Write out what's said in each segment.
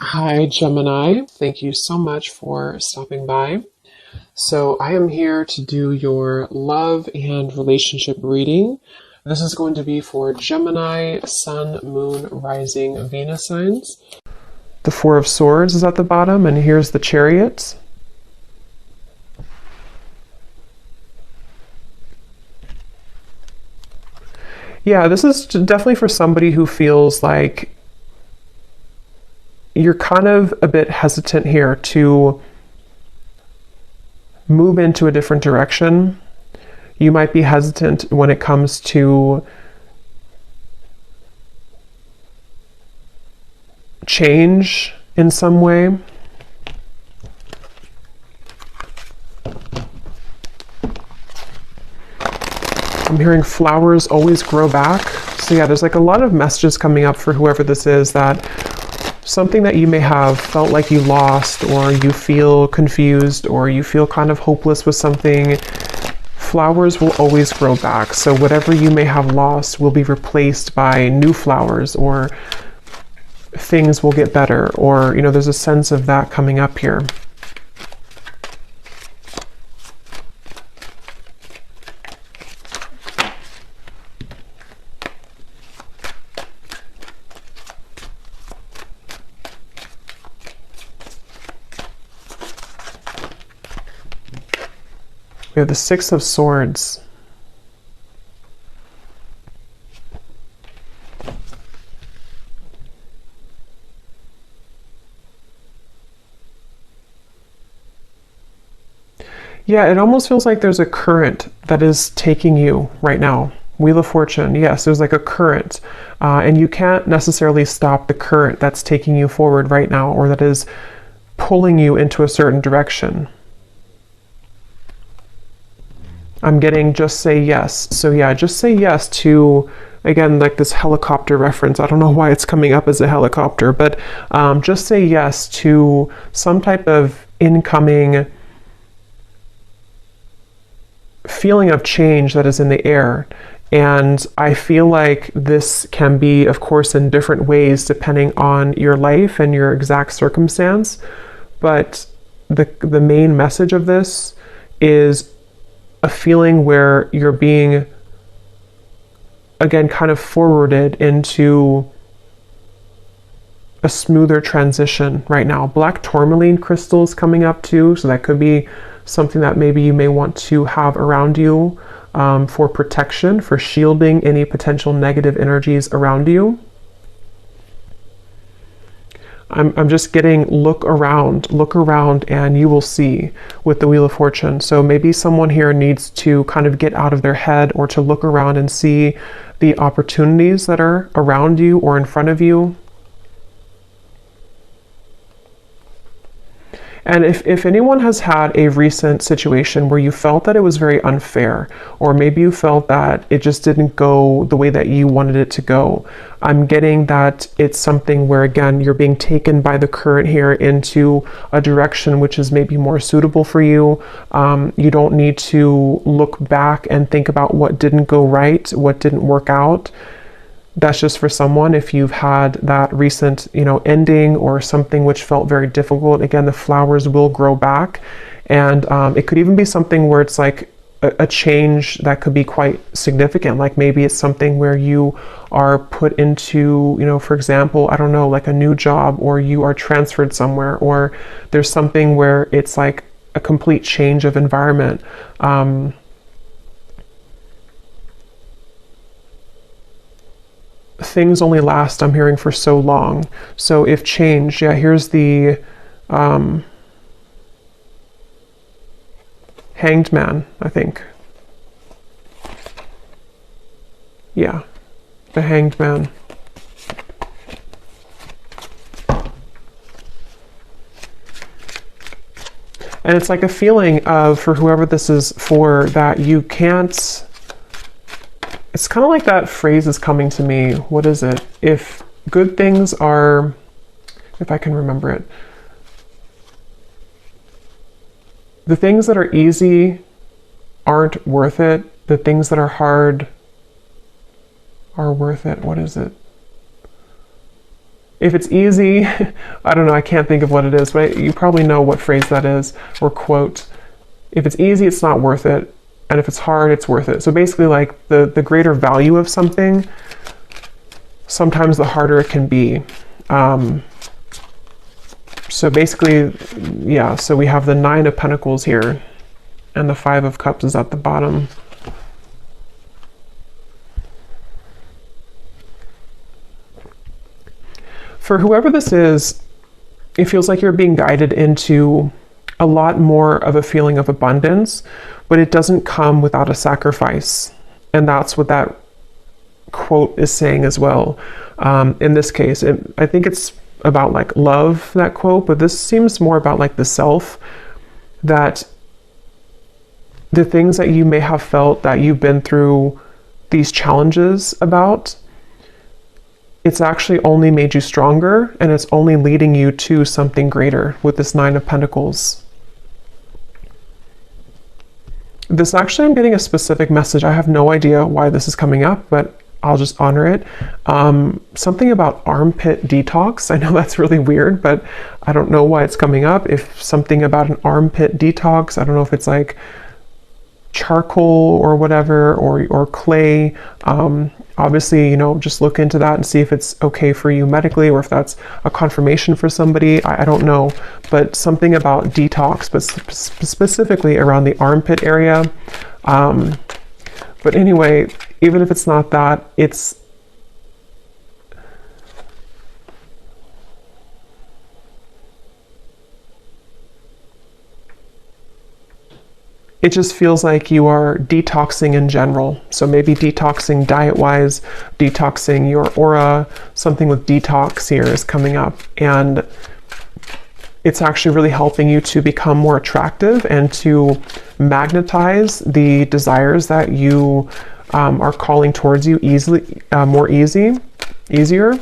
Hi, Gemini. Thank you so much for stopping by. So, I am here to do your love and relationship reading. This is going to be for Gemini, Sun, Moon, Rising, Venus signs. The Four of Swords is at the bottom, and here's the Chariot. Yeah, this is definitely for somebody who feels like you're kind of a bit hesitant here to move into a different direction. You might be hesitant when it comes to change in some way. I'm hearing flowers always grow back. So yeah, there's like a lot of messages coming up for whoever this is, that something that you may have felt like you lost, or you feel confused, or you feel kind of hopeless with something, flowers will always grow back. So whatever you may have lost will be replaced by new flowers, or things will get better, or, there's a sense of that coming up here. We have the Six of Swords. Yeah, it almost feels like there's a current that is taking you right now. Wheel of Fortune, yes, there's like a current. And you can't necessarily stop the current that's taking you forward right now, or that is pulling you into a certain direction. I'm getting just say yes. So yeah, just say yes to, again, like this helicopter reference. I don't know why it's coming up as a helicopter, but just say yes to some type of incoming feeling of change that is in the air. And I feel like this can be, of course, in different ways depending on your life and your exact circumstance. But the main message of this is a feeling where you're being, again, kind of forwarded into a smoother transition right now. Black tourmaline crystals coming up too, so that could be something that maybe you may want to have around you for protection, for shielding any potential negative energies around you. I'm just getting look around, and you will see with the Wheel of Fortune. So maybe someone here needs to kind of get out of their head, or to look around and see the opportunities that are around you or in front of you. And if anyone has had a recent situation where you felt that it was very unfair, or maybe you felt that it just didn't go the way that you wanted it to go, I'm getting that it's something where, again, you're being taken by the current here into a direction which is maybe more suitable for you. You don't need to look back and think about what didn't go right, what didn't work out. That's just for someone if you've had that recent, ending, or something which felt very difficult. Again, the flowers will grow back, and it could even be something where it's like a change that could be quite significant. Like maybe it's something where you are put into, for example, I don't know, like a new job, or you are transferred somewhere, or there's something where it's like a complete change of environment. Things only last, I'm hearing, for so long. So if change, yeah, here's the Hanged Man, I think. Yeah, the Hanged Man. And it's like a feeling of, for whoever this is for, that you can't. It's kind of like that phrase is coming to me. What is it? If good things are, if I can remember it. The things that are easy aren't worth it. The things that are hard are worth it. What is it? If it's easy, I don't know, I can't think of what it is, but you probably know what phrase that is, or quote. If it's easy, it's not worth it. And if it's hard, it's worth it. So basically, like, the greater value of something, sometimes the harder it can be. So basically, yeah, so we have the 9 of Pentacles here, and the 5 of Cups is at the bottom. For whoever this is, it feels like you're being guided into a lot more of a feeling of abundance, but it doesn't come without a sacrifice. And that's what that quote is saying as well. In this case, I think it's about like love, that quote, but this seems more about like the self, that the things that you may have felt that you've been through these challenges about, it's actually only made you stronger, and it's only leading you to something greater with this 9 of Pentacles. This actually, I'm getting a specific message. I have no idea why this is coming up, but I'll just honor it. Something about armpit detox. I know that's really weird, but I don't know why it's coming up. If something about an armpit detox, I don't know if it's like charcoal or whatever, or clay. Obviously, you know, just look into that and see if it's okay for you medically, or if that's a confirmation for somebody. I don't know, but something about detox, but specifically around the armpit area. But anyway, even if it's not that, it just feels like you are detoxing in general. So maybe detoxing diet-wise, detoxing your aura, something with detox here is coming up. And it's actually really helping you to become more attractive and to magnetize the desires that you are calling towards you easily, easier.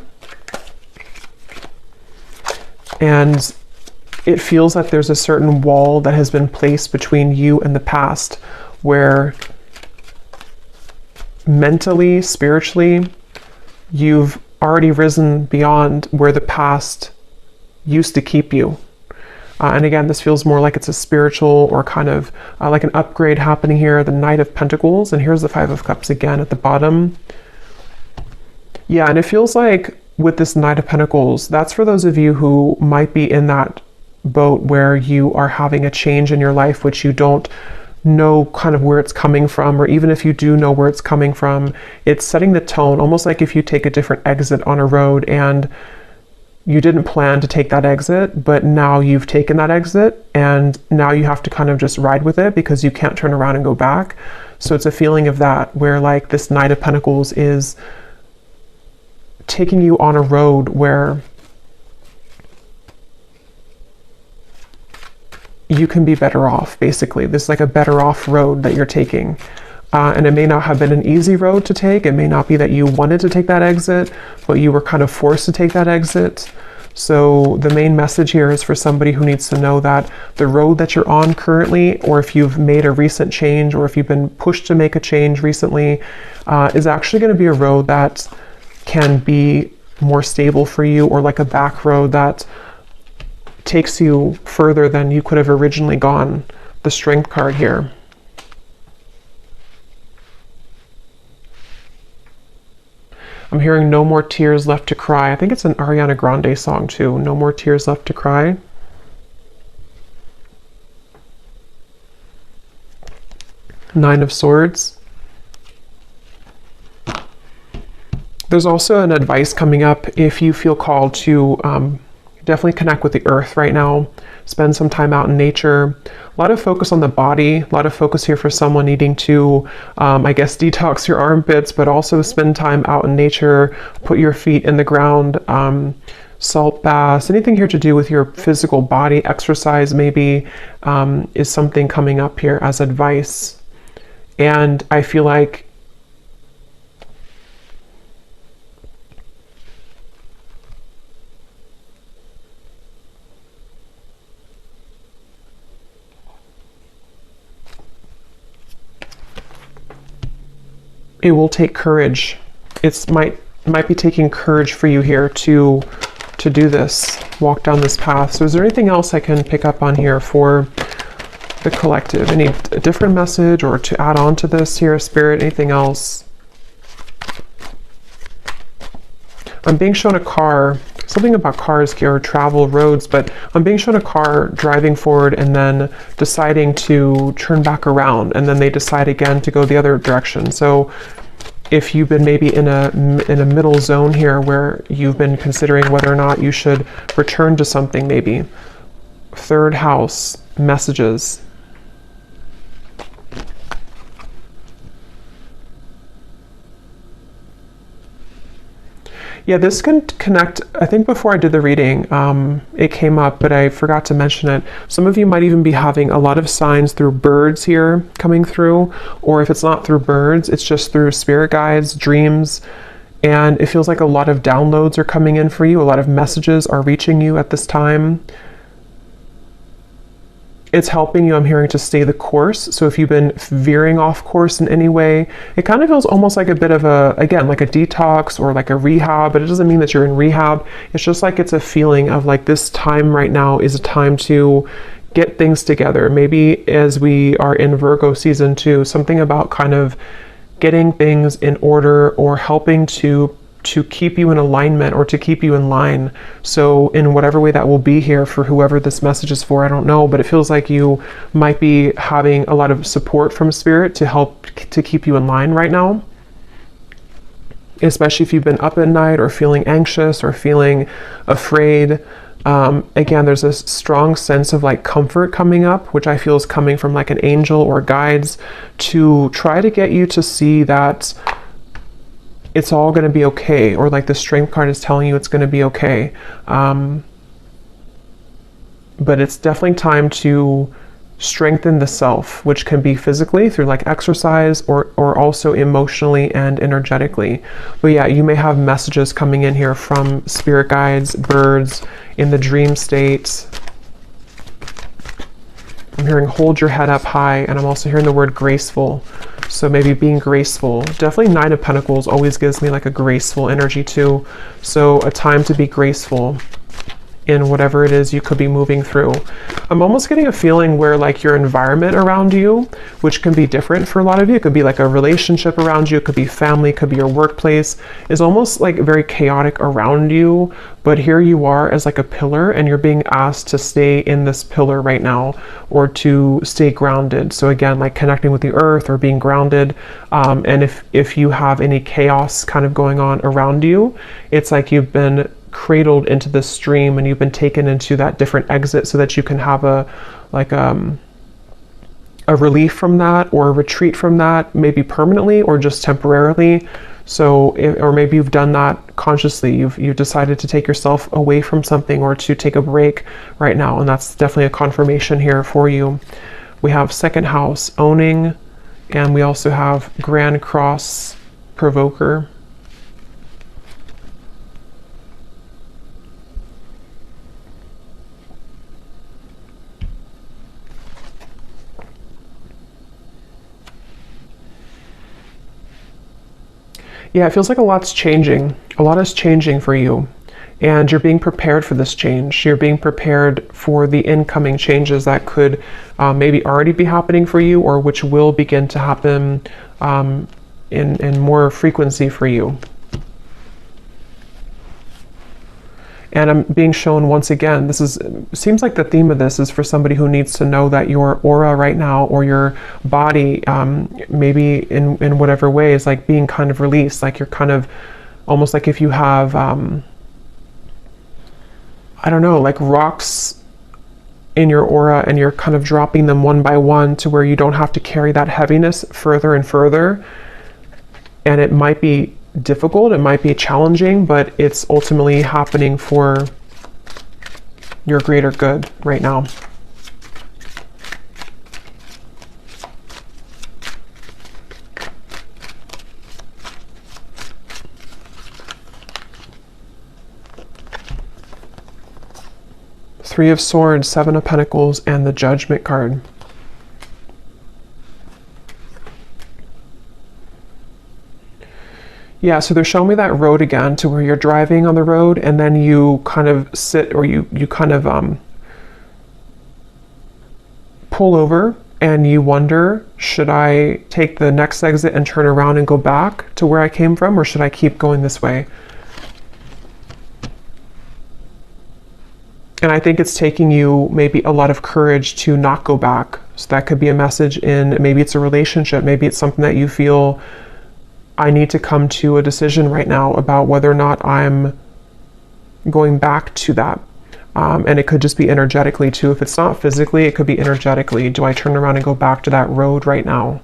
And it feels like there's a certain wall that has been placed between you and the past, where mentally, spiritually, you've already risen beyond where the past used to keep you. And again, this feels more like it's a spiritual or kind of like an upgrade happening here, the Knight of Pentacles, and here's the 5 of Cups again at the bottom. Yeah, and it feels like with this Knight of Pentacles, that's for those of you who might be in that boat where you are having a change in your life which you don't know kind of where it's coming from, or even if you do know where it's coming from, it's setting the tone, almost like if you take a different exit on a road and you didn't plan to take that exit, but now you've taken that exit and now you have to kind of just ride with it because you can't turn around and go back. So it's a feeling of that, where like this Knight of Pentacles is taking you on a road where you can be better off, basically. This is like a better off road that you're taking. And it may not have been an easy road to take. It may not be that you wanted to take that exit, but you were kind of forced to take that exit. So the main message here is for somebody who needs to know that the road that you're on currently, or if you've made a recent change, or if you've been pushed to make a change recently, is actually going to be a road that can be more stable for you, or like a back road that takes you further than you could have originally gone. The Strength card here. I'm hearing No More Tears Left to Cry. I think it's an Ariana Grande song too. No More Tears Left to Cry. Nine of Swords. There's also an advice coming up if you feel called to definitely connect with the earth right now. Spend some time out in nature. A lot of focus on the body. A lot of focus here for someone needing to, I guess, detox your armpits, but also spend time out in nature. Put your feet in the ground. Salt baths. Anything here to do with your physical body. Exercise maybe is something coming up here as advice. And I feel like it will take courage. It might be taking courage for you here to to do this, walk down this path. So is there anything else I can pick up on here for the collective? Any different message or to add on to this here, Spirit? Anything else? I'm being shown a car, something about cars here, travel, roads, but I'm being shown a car driving forward and then deciding to turn back around, and then they decide again to go the other direction. So if you've been maybe in a middle zone here where you've been considering whether or not you should return to something, maybe. Third house, messages. Yeah, this can connect. I think before I did the reading, it came up, but I forgot to mention it. Some of you might even be having a lot of signs through birds here coming through, or if it's not through birds, it's just through spirit guides, dreams, and it feels like a lot of downloads are coming in for you. A lot of messages are reaching you at this time. It's helping you, I'm hearing, to stay the course. So if you've been veering off course in any way, it kind of feels almost like a bit of a, again, like a detox or like a rehab, but it doesn't mean that you're in rehab. It's just like it's a feeling of like this time right now is a time to get things together. Maybe as we are in Virgo season 2, something about kind of getting things in order or helping to keep you in alignment or to keep you in line. So in whatever way that will be here for whoever this message is for, I don't know, but it feels like you might be having a lot of support from Spirit to help to keep you in line right now. Especially if you've been up at night or feeling anxious or feeling afraid. Again, there's this strong sense of like comfort coming up, which I feel is coming from like an angel or guides to try to get you to see that it's all going to be okay, or like the Strength card is telling you it's going to be okay. But it's definitely time to strengthen the self, which can be physically through like exercise or also emotionally and energetically. But yeah, you may have messages coming in here from spirit guides, birds, in the dream state. I'm hearing hold your head up high, and I'm also hearing the word graceful. So maybe being graceful. Definitely Nine of Pentacles always gives me like a graceful energy too. So a time to be graceful in whatever it is you could be moving through. I'm almost getting a feeling where like your environment around you, which can be different for a lot of you, it could be like a relationship around you, it could be family, it could be your workplace, is almost like very chaotic around you. But here you are as like a pillar, and you're being asked to stay in this pillar right now, or to stay grounded. So again, like connecting with the earth or being grounded. And if you have any chaos kind of going on around you, it's like you've been cradled into this stream and you've been taken into that different exit so that you can have a relief from that, or a retreat from that, maybe permanently or just temporarily. So or maybe you've done that consciously, you've decided to take yourself away from something or to take a break right now, and that's definitely a confirmation here for you. We have second house, owning, and we also have Grand Cross, provoker. Yeah, it feels like a lot's changing. A lot is changing for you, and you're being prepared for this change. You're being prepared for the incoming changes that could maybe already be happening for you, or which will begin to happen in more frequency for you. And I'm being shown once again, seems like the theme of this is for somebody who needs to know that your aura right now, or your body, maybe in whatever way, is like being kind of released. Like you're kind of, almost like if you have, I don't know, like rocks in your aura, and you're kind of dropping them one by one to where you don't have to carry that heaviness further and further. And it might be difficult, it might be challenging, but it's ultimately happening for your greater good right now. Three of Swords, Seven of Pentacles, and the Judgment card. Yeah, so they're showing me that road again, to where you're driving on the road and then you kind of sit, or you kind of pull over and you wonder, should I take the next exit and turn around and go back to where I came from, or should I keep going this way? And I think it's taking you maybe a lot of courage to not go back. So that could be a message in, maybe it's a relationship, maybe it's something that you feel, I need to come to a decision right now about whether or not I'm going back to that. And it could just be energetically too. If it's not physically, it could be energetically. Do I turn around and go back to that road right now?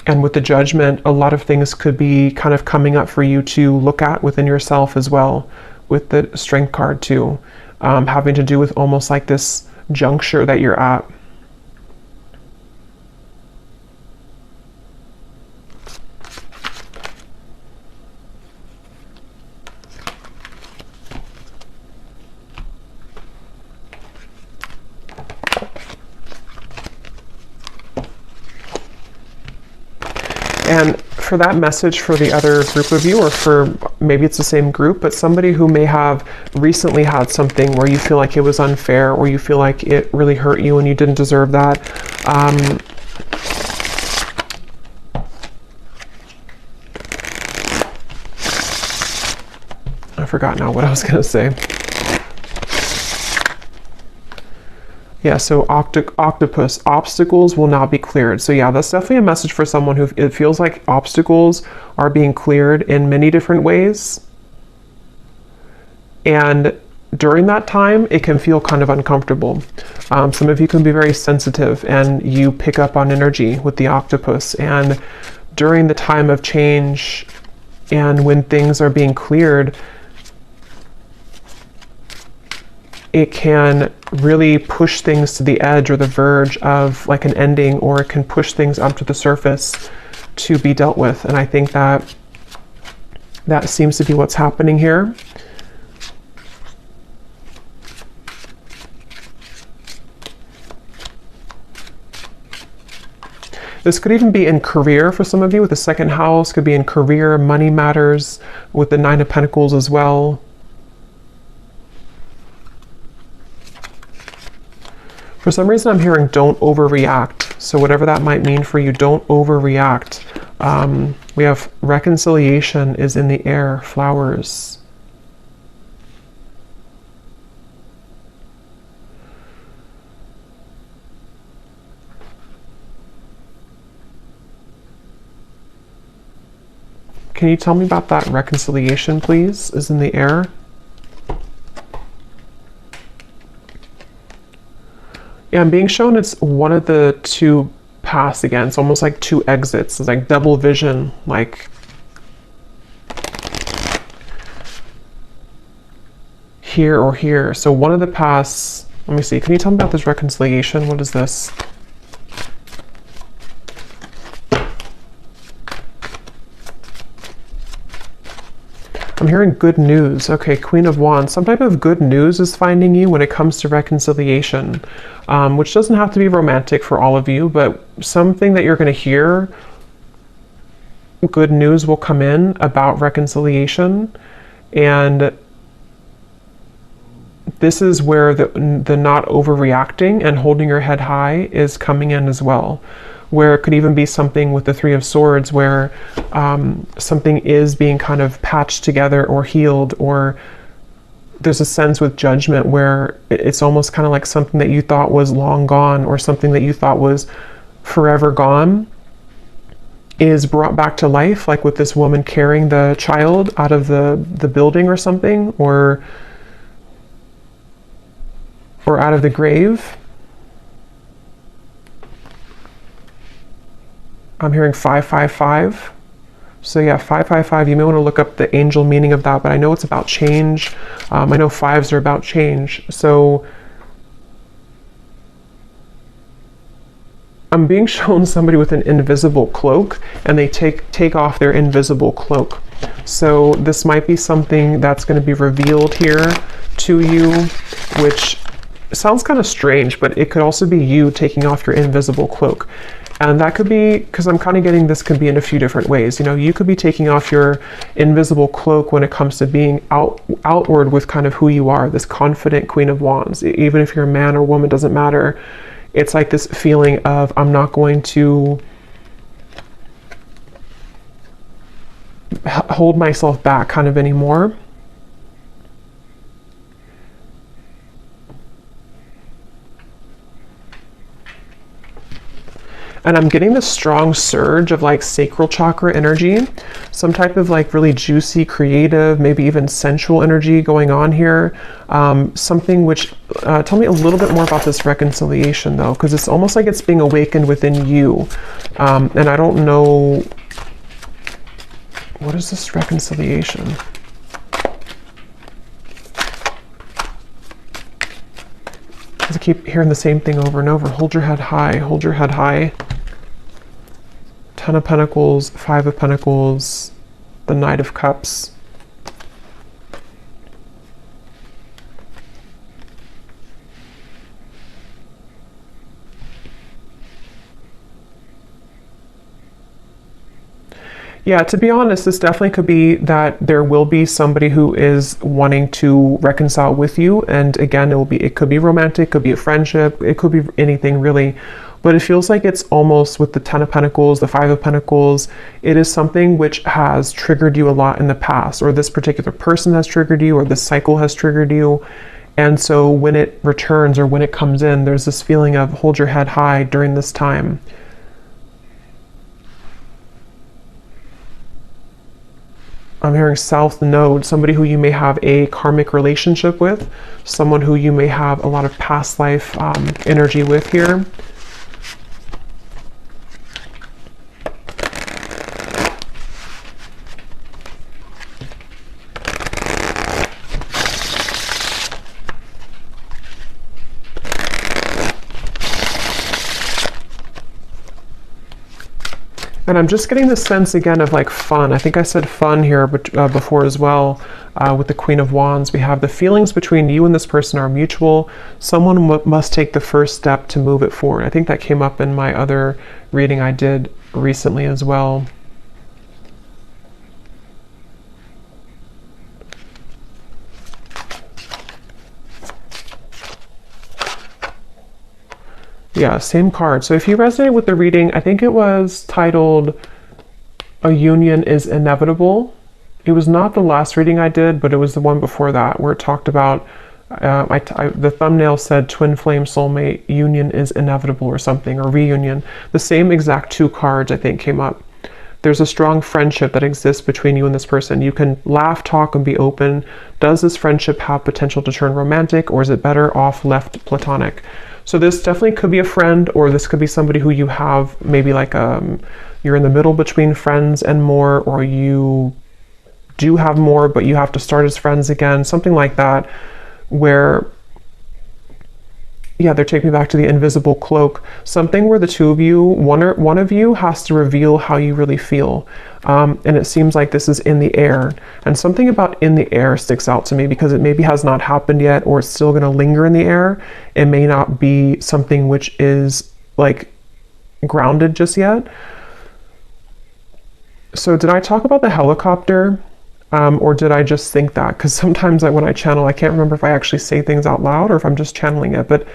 And with the Judgment, a lot of things could be kind of coming up for you to look at within yourself as well, with the Strength card too, having to do with almost like this juncture that you're at. And for that message for the other group of you, or for maybe it's the same group, but somebody who may have recently had something where you feel like it was unfair, or you feel like it really hurt you and you didn't deserve that. I forgot now what I was going to say. Yeah, so octopus, obstacles will now be cleared. So yeah, that's definitely a message for someone who it feels like obstacles are being cleared in many different ways. And during that time, it can feel kind of uncomfortable. Some of you can be very sensitive and you pick up on energy with the octopus. And during the time of change and when things are being cleared, it can really push things to the edge or the verge of like an ending, or it can push things up to the surface to be dealt with. And I think that that seems to be what's happening here. This could even be in career for some of you with the second house, could be in career, money matters, with the Nine of Pentacles as well. For some reason, I'm hearing don't overreact. So whatever that might mean for you, don't overreact. We have reconciliation is in the air, flowers. Can you tell me about that reconciliation, please, is in the air? Yeah, I'm being shown it's one of the two paths again. It's almost like two exits. It's like double vision, like here or here. So one of the paths, let me see, can you tell me about this reconciliation? What is this? I'm hearing good news. Okay, Queen of Wands. Some type of good news is finding you when it comes to reconciliation, which doesn't have to be romantic for all of you, but something that you're going to hear, good news will come in about reconciliation. And this is where the not overreacting and holding your head high is coming in as well. Where it could even be something with the Three of Swords where something is being kind of patched together or healed, or there's a sense with Judgment where it's almost kind of like something that you thought was long gone, or something that you thought was forever gone is brought back to life, like with this woman carrying the child out of the building or something, or out of the grave. I'm hearing 555. So yeah, 555, you may want to look up the angel meaning of that, but I know it's about change. I know fives are about change. So I'm being shown somebody with an invisible cloak, and they take off their invisible cloak. So this might be something that's going to be revealed here to you, which sounds kind of strange, but it could also be you taking off your invisible cloak. And that could be, because I'm kind of getting this could be in a few different ways. You know, you could be taking off your invisible cloak when it comes to being outward with kind of who you are, this confident Queen of Wands. Even if you're a man or woman, doesn't matter. It's like this feeling of, I'm not going to hold myself back kind of anymore. And I'm getting this strong surge of like sacral chakra energy, some type of like really juicy, creative, maybe even sensual energy going on here. Something which, tell me a little bit more about this reconciliation though, because it's almost like it's being awakened within you. And I don't know, what is this reconciliation? Because I keep hearing the same thing over and over. Hold your head high, hold your head high. 10 of Pentacles, 5 of Pentacles, the Knight of Cups. Yeah, to be honest, this definitely could be that there will be somebody who is wanting to reconcile with you. And again, it could be romantic, could be a friendship, it could be anything really. But it feels like it's almost with the 10 of Pentacles, the 5 of Pentacles, it is something which has triggered you a lot in the past, or this particular person has triggered you, or this cycle has triggered you. And so when it returns or when it comes in, there's this feeling of hold your head high during this time. I'm hearing South Node, somebody who you may have a karmic relationship with, someone who you may have a lot of past life energy with here. And I'm just getting the sense again of like fun. I think I said fun here before as well. With the Queen of Wands, we have the feelings between you and this person are mutual. Someone must take the first step to move it forward. I think that came up in my other reading I did recently as well. Yeah, same card. So if you resonate with the reading, I think it was titled A Union is Inevitable. It was not the last reading I did, but it was the one before that where it talked about, the thumbnail said twin flame soulmate, union is inevitable or something, or reunion. The same exact two cards I think came up. There's a strong friendship that exists between you and this person. You can laugh, talk, and be open. Does this friendship have potential to turn romantic, or is it better off left platonic? So this definitely could be a friend, or this could be somebody who you have maybe like you're in the middle between friends and more, or you do have more, but you have to start as friends again, something like that, where, yeah, they're taking me back to the invisible cloak, something where the two of you, one of you has to reveal how you really feel. And it seems like this is in the air, and something about in the air sticks out to me because it maybe has not happened yet, or it's still going to linger in the air. It may not be something which is like grounded just yet. So did I talk about the helicopter? Or did I just think that? Because sometimes when I channel, I can't remember if I actually say things out loud or if I'm just channeling it. But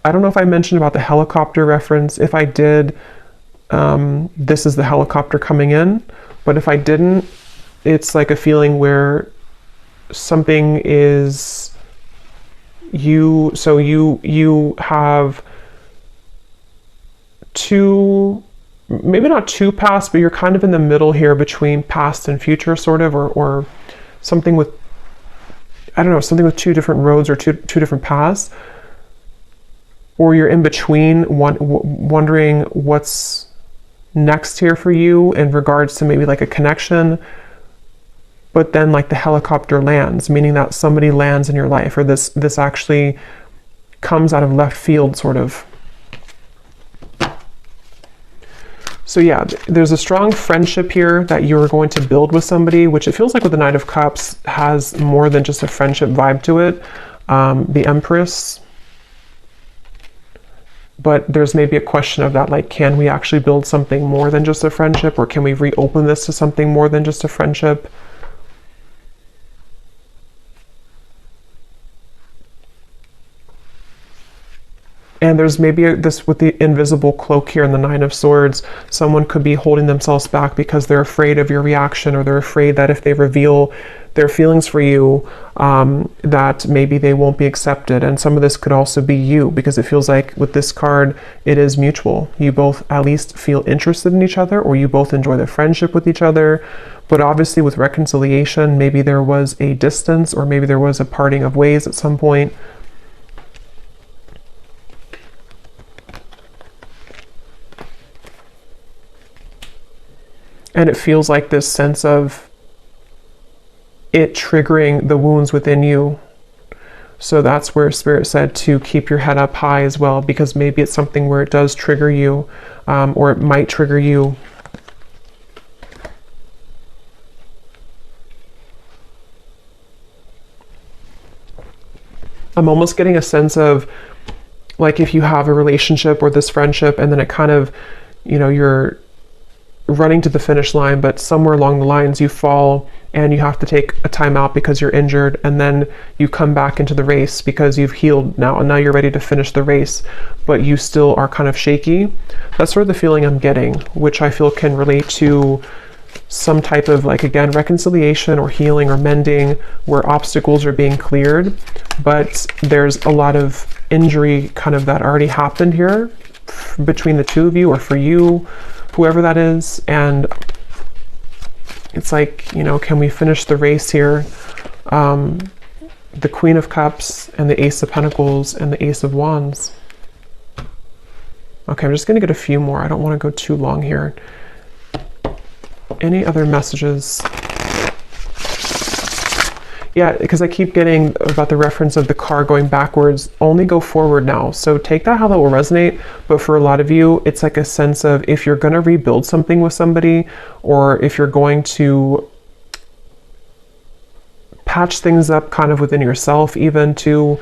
I don't know if I mentioned about the helicopter reference. If I did, this is the helicopter coming in. But if I didn't, it's like a feeling where something is you. So you have two, maybe not two paths, but you're kind of in the middle here between past and future, sort of, or something with, I don't know, something with two different roads or two different paths, or you're in between, wondering what's next here for you in regards to maybe like a connection, but then like the helicopter lands, meaning that somebody lands in your life, or this actually comes out of left field, sort of. So yeah, there's a strong friendship here that you're going to build with somebody, which it feels like with the Knight of Cups has more than just a friendship vibe to it. The Empress, but there's maybe a question of that, like, can we actually build something more than just a friendship, or can we reopen this to something more than just a friendship? And there's maybe this with the invisible cloak here in the Nine of Swords. Someone could be holding themselves back because they're afraid of your reaction, or they're afraid that if they reveal their feelings for you, that maybe they won't be accepted. And some of this could also be you, because it feels like with this card, it is mutual. You both at least feel interested in each other, or you both enjoy the friendship with each other. But obviously with reconciliation, maybe there was a distance, or maybe there was a parting of ways at some point. And it feels like this sense of it triggering the wounds within you. So that's where Spirit said to keep your head up high as well, because maybe it's something where it does trigger you, or it might trigger you. I'm almost getting a sense of, like, if you have a relationship or this friendship, and then it kind of, you know, you're running to the finish line, but somewhere along the lines you fall and you have to take a time out because you're injured, and then you come back into the race because you've healed now, and now you're ready to finish the race, but you still are kind of shaky. That's sort of the feeling I'm getting, which I feel can relate to some type of, like, again, reconciliation or healing or mending, where obstacles are being cleared, but there's a lot of injury kind of that already happened here between the two of you, or for you, whoever that is. And it's like, you know, can we finish the race here? The Queen of Cups and the Ace of Pentacles and the Ace of Wands. Okay, I'm just going to get a few more. I don't want to go too long here. Any other messages? Yeah, because I keep getting about the reference of the car going backwards. Only go forward now. So take that how that will resonate. But for a lot of you, it's like a sense of, if you're going to rebuild something with somebody, or if you're going to patch things up kind of within yourself, even, to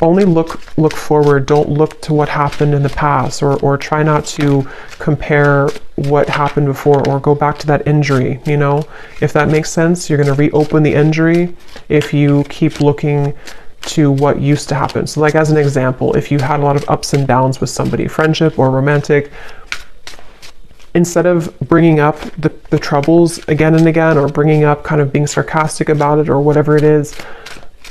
only look forward. Don't look to what happened in the past, or try not to compare what happened before, or go back to that injury, you know, if that makes sense. You're going to reopen the injury if you keep looking to what used to happen. So, like, as an example, if you had a lot of ups and downs with somebody, friendship or romantic, instead of bringing up the troubles again and again, or bringing up kind of being sarcastic about it or whatever it is,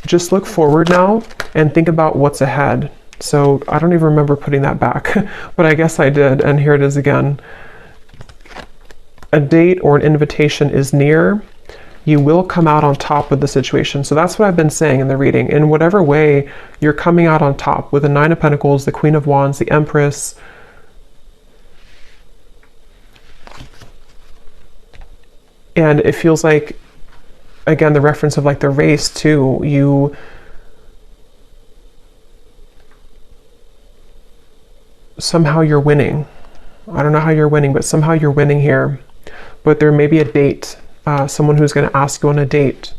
just look forward now and think about what's ahead. So I don't even remember putting that back, but I guess I did, and here it is again. A date or an invitation is near. You will come out on top of the situation. So that's what I've been saying in the reading. In whatever way, you're coming out on top with the Nine of Pentacles, the Queen of Wands, the Empress. And it feels like, again, the reference of, like, the race too. You somehow you're winning. I don't know how you're winning, but somehow you're winning here. But there may be a date, someone who's going to ask you on a date,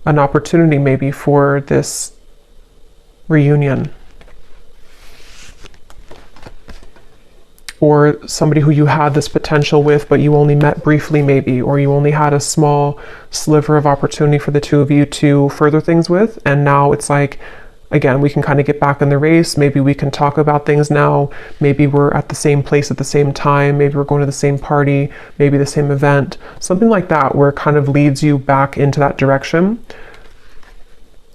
an opportunity maybe for this reunion. Or somebody who you had this potential with, but you only met briefly maybe, or you only had a small sliver of opportunity for the two of you to further things with. And now it's like, again, we can kind of get back in the race. Maybe we can talk about things now. Maybe we're at the same place at the same time. Maybe we're going to the same party, maybe the same event, something like that, where it kind of leads you back into that direction.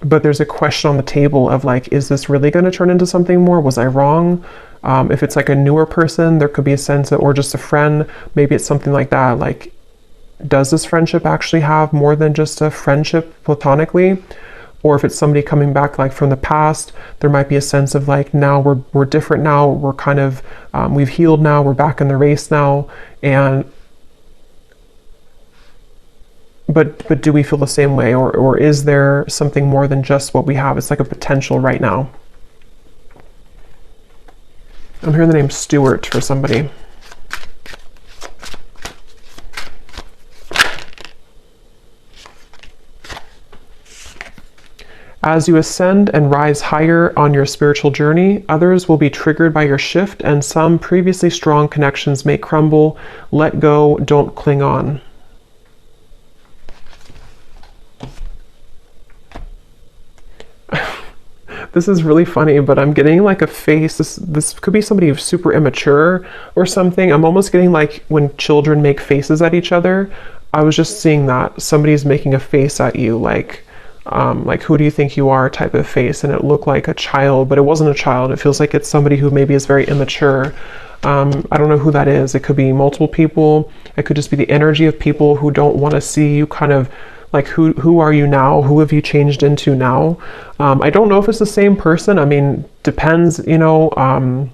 But there's a question on the table of, like, is this really going to turn into something more? Was I wrong? If it's like a newer person, there could be a sense of, or just a friend, maybe it's something like that. Like, does this friendship actually have more than just a friendship platonically? Or if it's somebody coming back, like, from the past, there might be a sense of, like, now we're different now. We're kind of, we've healed now. We're back in the race now. And, but do we feel the same way? Or is there something more than just what we have? It's like a potential right now. I'm hearing the name Stuart for somebody. As you ascend and rise higher on your spiritual journey, others will be triggered by your shift, and some previously strong connections may crumble. Let go, don't cling on. This is really funny, but I'm getting like a face. This could be somebody who's super immature or something. I'm almost getting like when children make faces at each other. I was just seeing that somebody's making a face at you, like who do you think you are type of face, and it looked like a child, but it wasn't a child. It feels like it's somebody who maybe is very immature. I don't know who that is. It could be multiple people. It could just be the energy of people who don't want to see you, kind of like who are you now? Who have you changed into now? I don't know if it's the same person. I mean, depends, you know,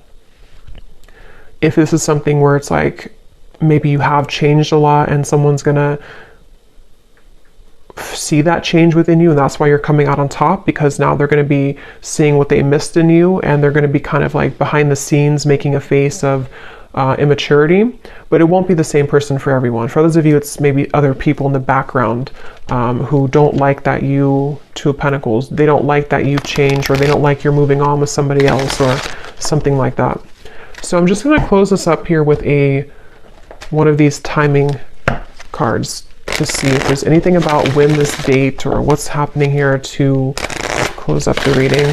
if this is something where it's like maybe you have changed a lot and someone's gonna see that change within you, and that's why you're coming out on top, because now they're going to be seeing what they missed in you, and they're going to be kind of like behind the scenes making a face of immaturity. But it won't be the same person for everyone. For others of you, it's maybe other people in the background who don't like that you, Two of Pentacles, they don't like that you've changed, or they don't like you're moving on with somebody else or something like that. So I'm just going to close this up here with one of these timing cards to see if there's anything about when this date or what's happening here to close up the reading.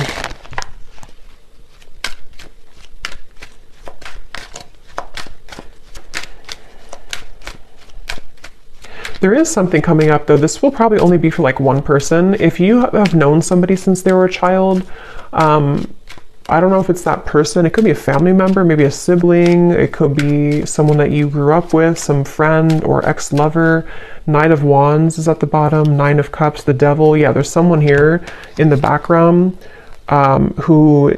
There is something coming up though. This will probably only be for like one person. If you have known somebody since they were a child, I don't know if it's that person. It could be a family member, maybe a sibling. It could be someone that you grew up with, some friend or ex-lover. Knight of Wands is at the bottom. Nine of Cups, the Devil. Yeah, there's someone here in the background who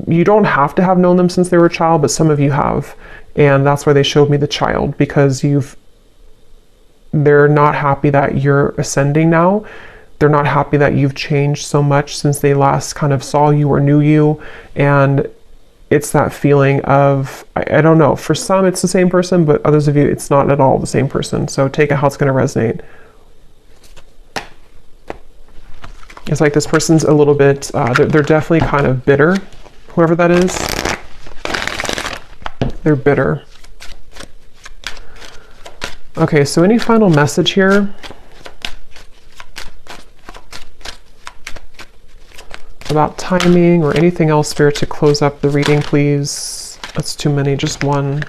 you don't have to have known them since they were a child, but some of you have. And that's why they showed me the child, because they're not happy that you're ascending now. They're not happy that you've changed so much since they last kind of saw you or knew you. And it's that feeling of, I don't know, for some it's the same person, but others of you, it's not at all the same person. So take it how it's going to resonate. It's like this person's a little bit, they're definitely kind of bitter, whoever that is. They're bitter. Okay, so any final message here? About timing or anything else, Spirit, to close up the reading, please. That's too many, just one.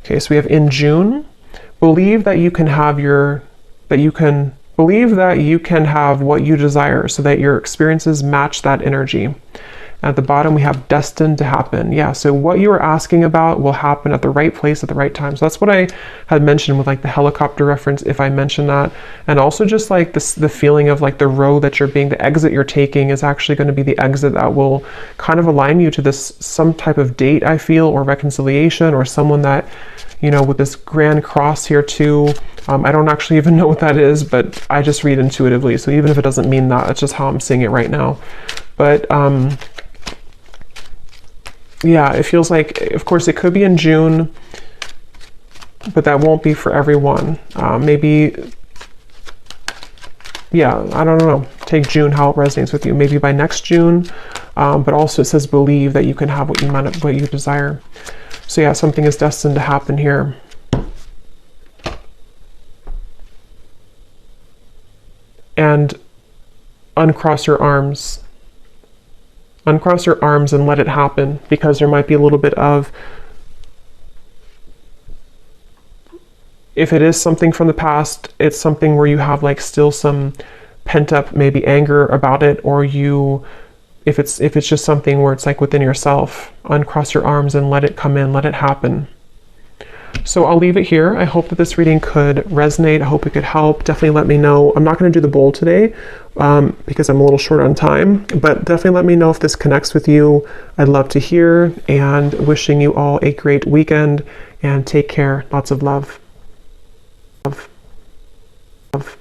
Okay, so we have in June, believe that you can have believe that you can have what you desire so that your experiences match that energy. At the bottom, we have destined to happen. Yeah, so what you are asking about will happen at the right place at the right time. So that's what I had mentioned with like the helicopter reference, if I mentioned that. And also just like this, the feeling of like the road that the exit you're taking is actually going to be the exit that will kind of align you to this, some type of date, I feel, or reconciliation, or someone that, you know, with this grand cross here too. I don't actually even know what that is, but I just read intuitively. So even if it doesn't mean that, it's just how I'm seeing it right now. But, yeah, it feels like, of course, it could be in June, but that won't be for everyone. Maybe, yeah, I don't know. Take June, how it resonates with you. Maybe by next June, but also it says believe that you can have what you desire. So yeah, something is destined to happen here. And uncross your arms. Uncross your arms and let it happen, because there might be a little bit of, if it is something from the past, it's something where you have like still some pent up maybe anger about it, or if it's just something where it's like within yourself, uncross your arms and let it come in, let it happen. So I'll leave it here. I hope that this reading could resonate. I hope it could help. Definitely let me know. I'm not going to do the bowl today because I'm a little short on time, but definitely let me know if this connects with you. I'd love to hear, and wishing you all a great weekend, and take care. Lots of love. Love. Love.